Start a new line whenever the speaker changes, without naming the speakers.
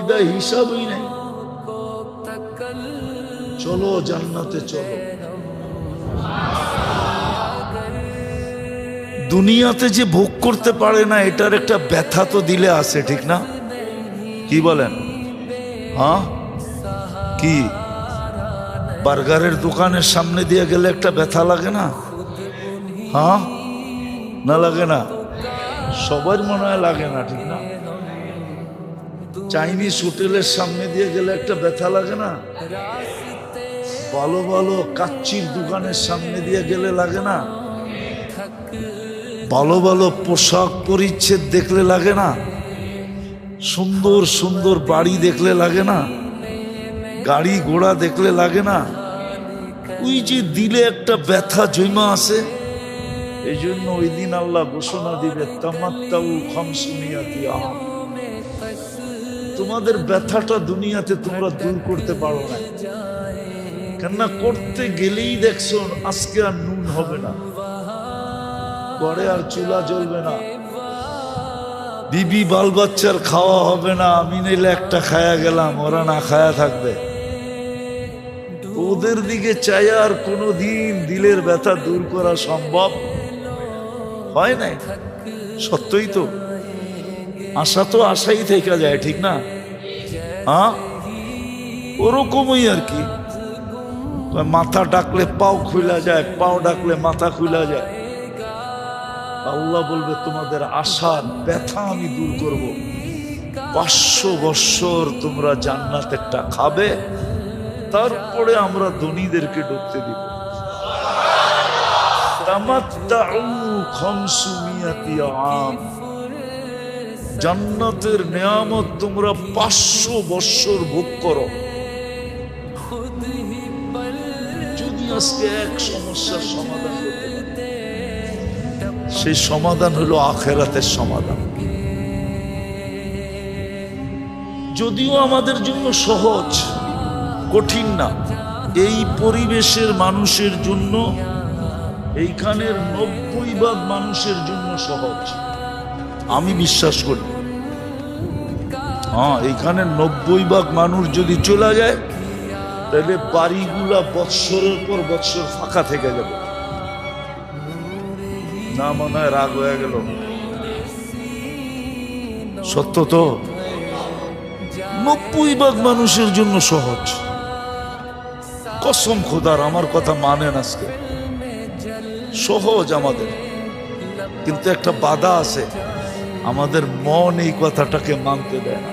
বিদায় হিসাবই নেই। চলো জান্নাতে চলো। দুনিয়াতে যে ভোগ করতে পারে না এটার একটা ব্যথা তো দিলে আছে, ঠিক না? কি বলেন? হ্যাঁ, কি বার্গারের দোকানের সামনে দিয়ে গেলে একটা ব্যথা লাগে না? হ্যাঁ, না লাগে না? সবার মনে হয় লাগে না, ঠিক না? চাইনিজ হোটেলের সামনে দিয়ে গেলে একটা ব্যথা লাগে না? ভালো ভালো কাচ্চির দোকানের সামনে দিয়ে গেলে লাগে না? ভালো ভালো পোশাক পরিচ্ছদ দেখলে লাগে না? সুন্দর সুন্দর বাড়ি দেখলে লাগে না? গাড়ি ঘোড়া দেখলে লাগে না? ওই যে দিলে একটা ব্যথা জমা আছে, এই জন্য ওই দিন আল্লাহ ঘোষণা দিবে তামাত্তাউ খামসুমিয়াতি আম। তোমাদের ব্যথাটা দুনিয়াতে তোমরা দূর করতে পারো না, কেননা করতে গেলেই দেখছো আজকে আর নুন হবে না, ঘরে আর চুলা জ্বলবে না, বিবি বাল বাচ্চার খাওয়া হবে না, আমি নিলে একটা খায়া গেলাম, ওরা না খায়া থাকবে। ওদের দিকে চাই আর কোনোদিন দিলের ব্যথা দূর করা সম্ভব হয় নাই। সত্যই তো, আশা তো আশাই থেকে যায়, ঠিক না? হ্যাঁ, ওরকমই আর কি। মাথা ডাকলে পাও খুলা যায়, পাও ডাকলে মাথা খুলা যায়। আল্লাহ বলবে তোমাদের আশার ব্যথা আমি দূর করব। 500 বৎসর তোমরা জান্নাতেরটা খাবে, তারপরে আমরা ধনীদেরকে ঢুকতে দিব। তামাত্তাউ খামসুমিয়াতি আম। জান্নাতের নিয়ামত তোমরা 500 বৎসর ভোগ করো। যদি আজকে এক সমস্যার সমাধান করতে পারে, সেই সমাধান হলো আখিরাতের সমাধান। যদিও আমাদের জন্য সহজ, কঠিন না। এই পরিবেশের মানুষের জন্য, এইখানের 90% মানুষের জন্য সহজ, আমি বিশ্বাস করি। হ্যাঁ, এইখানে 90% মানুষ যদি চলে যায়, তাহলে বাড়িগুলা বৎসরের পর বৎসর ফাঁকা থেকে যাবে। না মনে হয় রাগ হয়ে গেল? সত্য তো, 90% মানুষের জন্য সহজ। কসম খোদার, আমার কথা মানেন, আজকে সহজ আমাদের, কিন্তু একটা বাধা আছে, আমাদের মন এই কথাটাকে মানতে দেয় না।